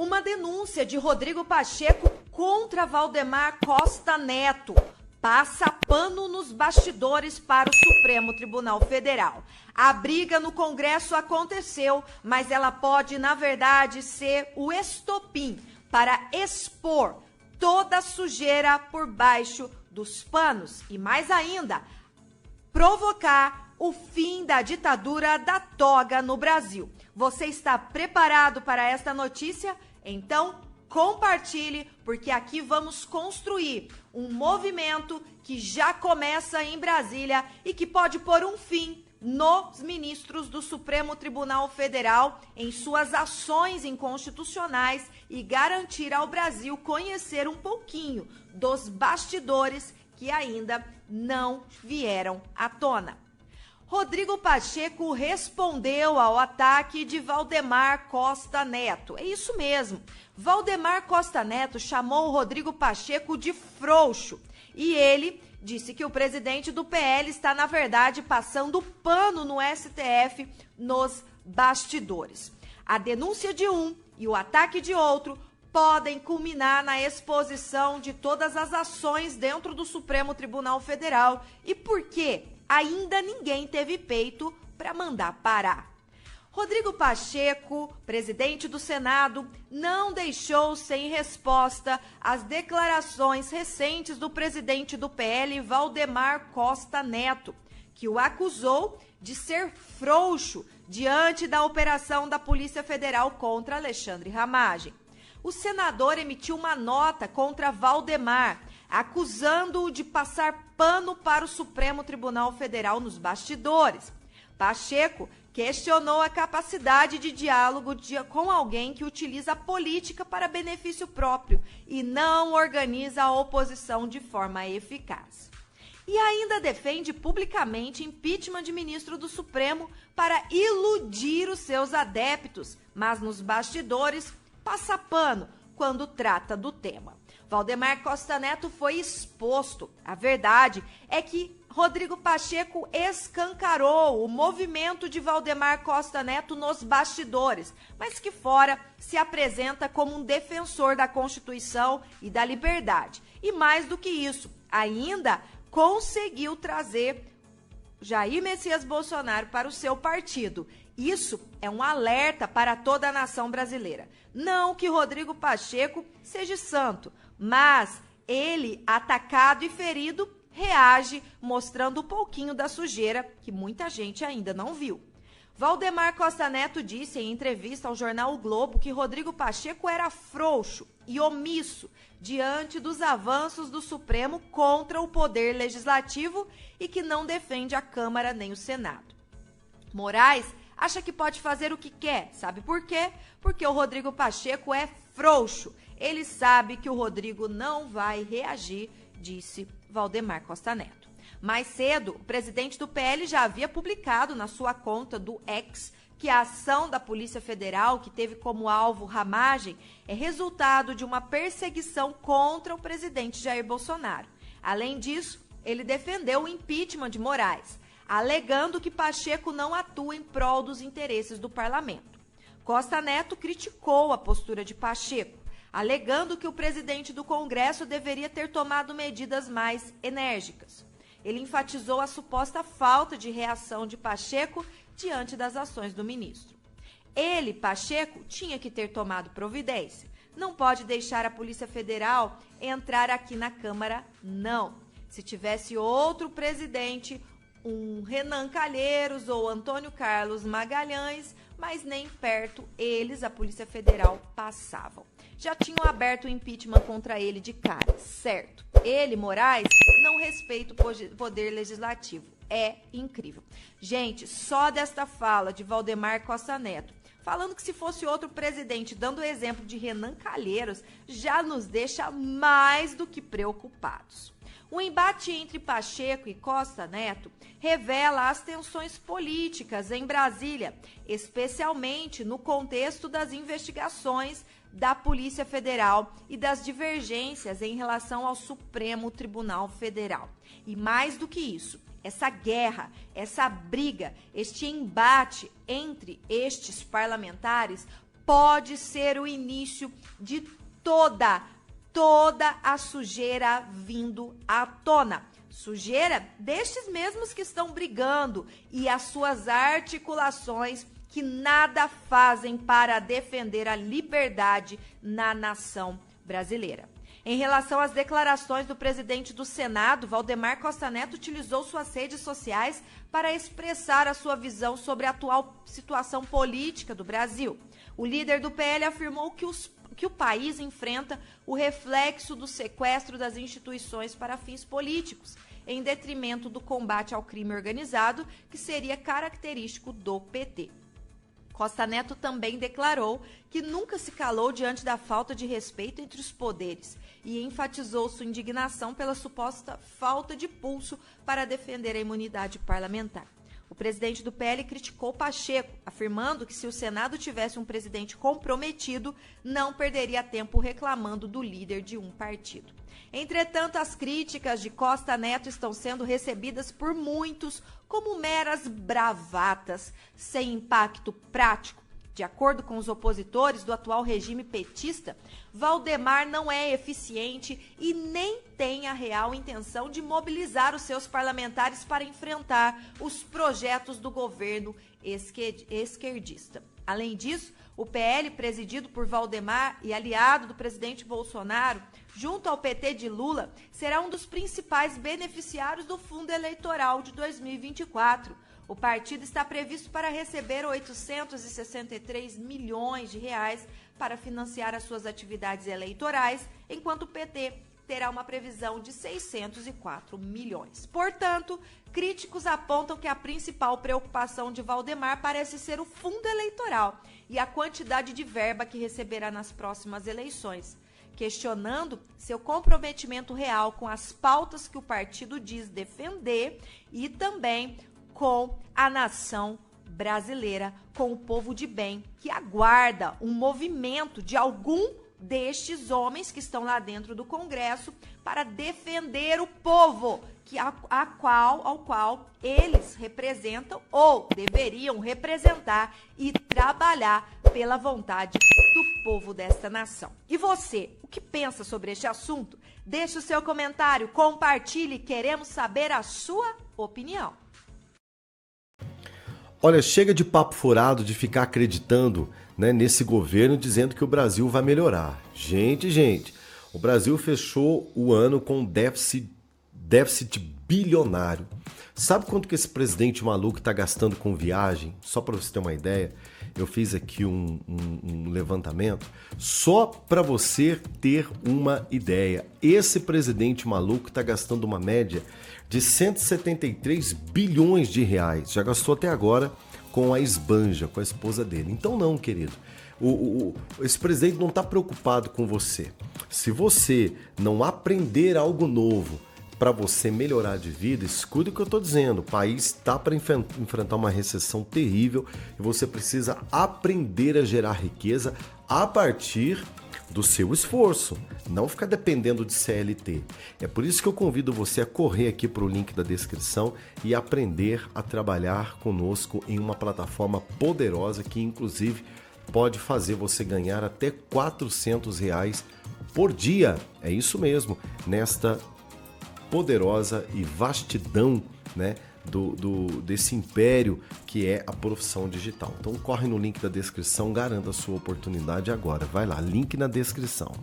uma denúncia de Rodrigo Pacheco contra Valdemar Costa Neto passa pano nos bastidores para o Supremo Tribunal Federal. A briga no Congresso aconteceu, mas ela pode, na verdade, ser o estopim para expor toda a sujeira por baixo dos panos e, mais ainda, provocar o fim da ditadura da toga no Brasil. Você está preparado para esta notícia? Então, compartilhe, porque aqui vamos construir um movimento que já começa em Brasília e que pode pôr um fim nos ministros do Supremo Tribunal Federal em suas ações inconstitucionais e garantir ao Brasil conhecer um pouquinho dos bastidores que ainda não vieram à tona. Rodrigo Pacheco respondeu ao ataque de Valdemar Costa Neto. É isso mesmo. Valdemar Costa Neto chamou o Rodrigo Pacheco de frouxo e ele disse que o presidente do PL está, na verdade, passando pano no STF nos bastidores. A denúncia de um e o ataque de outro podem culminar na exposição de todas as ações dentro do Supremo Tribunal Federal. E por quê? Ainda ninguém teve peito para mandar parar. Rodrigo Pacheco, presidente do Senado, não deixou sem resposta as declarações recentes do presidente do PL, Valdemar Costa Neto, que o acusou de ser frouxo diante da operação da Polícia Federal contra Alexandre Ramagem. O senador emitiu uma nota contra Valdemar, acusando-o de passar pano para o Supremo Tribunal Federal nos bastidores. Pacheco questionou a capacidade de diálogo com alguém que utiliza a política para benefício próprio e não organiza a oposição de forma eficaz. E ainda defende publicamente impeachment de ministro do Supremo para iludir os seus adeptos, mas nos bastidores passa pano quando trata do tema. Valdemar Costa Neto foi exposto. A verdade é que Rodrigo Pacheco escancarou o movimento de Valdemar Costa Neto nos bastidores, mas que fora se apresenta como um defensor da Constituição e da liberdade. E mais do que isso, ainda conseguiu trazer Jair Messias Bolsonaro para o seu partido. Isso é um alerta para toda a nação brasileira. Não que Rodrigo Pacheco seja santo, mas ele, atacado e ferido, reage mostrando um pouquinho da sujeira que muita gente ainda não viu. Valdemar Costa Neto disse em entrevista ao jornal O Globo que Rodrigo Pacheco era frouxo e omisso diante dos avanços do Supremo contra o poder legislativo e que não defende a Câmara nem o Senado. Moraes acha que pode fazer o que quer. Sabe por quê? Porque o Rodrigo Pacheco é frouxo. Ele sabe que o Rodrigo não vai reagir, disse Valdemar Costa Neto. Mais cedo, o presidente do PL já havia publicado na sua conta do X que a ação da Polícia Federal, que teve como alvo Ramagem, é resultado de uma perseguição contra o presidente Jair Bolsonaro. Além disso, ele defendeu o impeachment de Moraes, alegando que Pacheco não atua em prol dos interesses do parlamento. Costa Neto criticou a postura de Pacheco, alegando que o presidente do Congresso deveria ter tomado medidas mais enérgicas. Ele enfatizou a suposta falta de reação de Pacheco diante das ações do ministro. Ele, Pacheco, tinha que ter tomado providência. Não pode deixar a Polícia Federal entrar aqui na Câmara, não. Se tivesse outro presidente, um Renan Calheiros ou Antônio Carlos Magalhães, mas nem perto eles, a Polícia Federal, passavam. Já tinham aberto o impeachment contra ele de cara, certo? Ele, Moraes, não respeita o poder legislativo. É incrível. Gente, só desta fala de Valdemar Costa Neto, falando que se fosse outro presidente, dando o exemplo de Renan Calheiros, já nos deixa mais do que preocupados. O embate entre Pacheco e Costa Neto revela as tensões políticas em Brasília, especialmente no contexto das investigações da Polícia Federal e das divergências em relação ao Supremo Tribunal Federal. E mais do que isso, essa guerra, essa briga, este embate entre estes parlamentares pode ser o início de toda a sujeira vindo à tona. Sujeira destes mesmos que estão brigando e as suas articulações que nada fazem para defender a liberdade na nação brasileira. Em relação às declarações do presidente do Senado, Valdemar Costa Neto utilizou suas redes sociais para expressar a sua visão sobre a atual situação política do Brasil. O líder do PL afirmou que o país enfrenta o reflexo do sequestro das instituições para fins políticos, em detrimento do combate ao crime organizado, que seria característico do PT. Costa Neto também declarou que nunca se calou diante da falta de respeito entre os poderes e enfatizou sua indignação pela suposta falta de pulso para defender a imunidade parlamentar. O presidente do PL criticou Pacheco, afirmando que se o Senado tivesse um presidente comprometido, não perderia tempo reclamando do líder de um partido. Entretanto, as críticas de Costa Neto estão sendo recebidas por muitos como meras bravatas, sem impacto prático. De acordo com os opositores do atual regime petista, Valdemar não é eficiente e nem tem a real intenção de mobilizar os seus parlamentares para enfrentar os projetos do governo esquerdista. Além disso, o PL, presidido por Valdemar e aliado do presidente Bolsonaro, junto ao PT de Lula, será um dos principais beneficiários do fundo eleitoral de 2024. O partido está previsto para receber 863 milhões de reais para financiar as suas atividades eleitorais, enquanto o PT terá uma previsão de 604 milhões. Portanto, críticos apontam que a principal preocupação de Valdemar parece ser o fundo eleitoral e a quantidade de verba que receberá nas próximas eleições, questionando seu comprometimento real com as pautas que o partido diz defender e também com a nação brasileira, com o povo de bem, que aguarda um movimento de algum destes homens que estão lá dentro do Congresso para defender o povo ao qual eles representam ou deveriam representar e trabalhar pela vontade do povo desta nação. E você, o que pensa sobre este assunto? Deixe o seu comentário, compartilhe, queremos saber a sua opinião. Olha, chega de papo furado, de ficar acreditando, né, nesse governo dizendo que o Brasil vai melhorar. Gente, o Brasil fechou o ano com déficit bilionário. Sabe quanto que esse presidente maluco está gastando com viagem? Só para você ter uma ideia, eu fiz aqui um levantamento só para você ter uma ideia. Esse presidente maluco está gastando uma média de 173 bilhões de reais. Já gastou até agora com a esbanja, com a esposa dele. Então não, querido. Esse presidente não está preocupado com você. Se você não aprender algo novo para você melhorar de vida, escuta o que eu estou dizendo. O país está para enfrentar uma recessão terrível e você precisa aprender a gerar riqueza a partir do seu esforço, não ficar dependendo de CLT. É por isso que eu convido você a correr aqui para o link da descrição e aprender a trabalhar conosco em uma plataforma poderosa que inclusive pode fazer você ganhar até R$400 por dia. É isso mesmo, nesta poderosa e vastidão, né, desse império que é a profissão digital. Então corre no link da descrição, garanta a sua oportunidade agora. Vai lá, link na descrição.